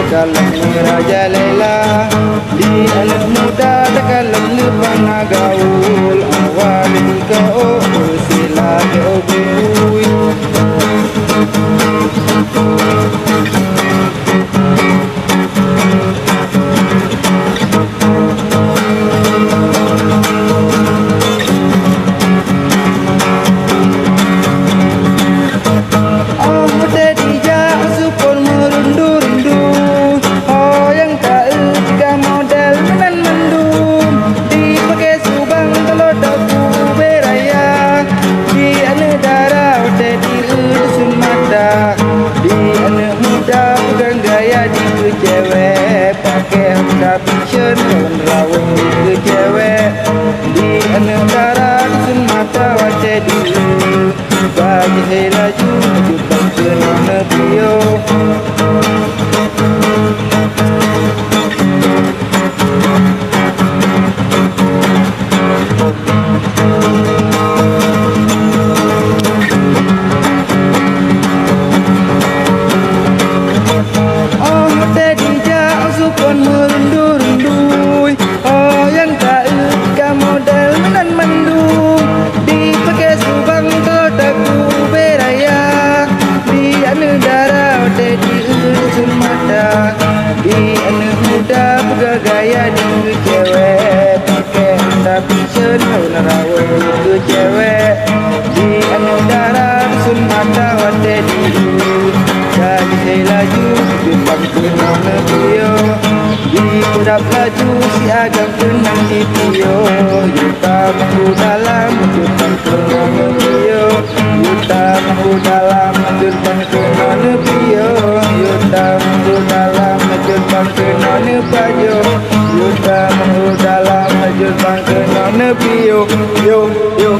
Kalau Raja Laila di anak muda kalau pernah gaul awal kau sila kau bui. Cewek pakai caption rawat ke cewek di negara dusun mata wajah dulu bagi laju jumpa ke nona bio. Di anak muda bergaya di cewek pakai caption rawat ke cewek di anak darah dusun mata wate dulu jadi laju depan ke nona bio di pudap laju si agam tenang di bio yuta mahu dalam depan ke nona bio yuta mahu dalam depan ke nona bio yuta mahu dalam jurban ke nona bajo yuta mahu dalam jurban ke nona bio yo yo.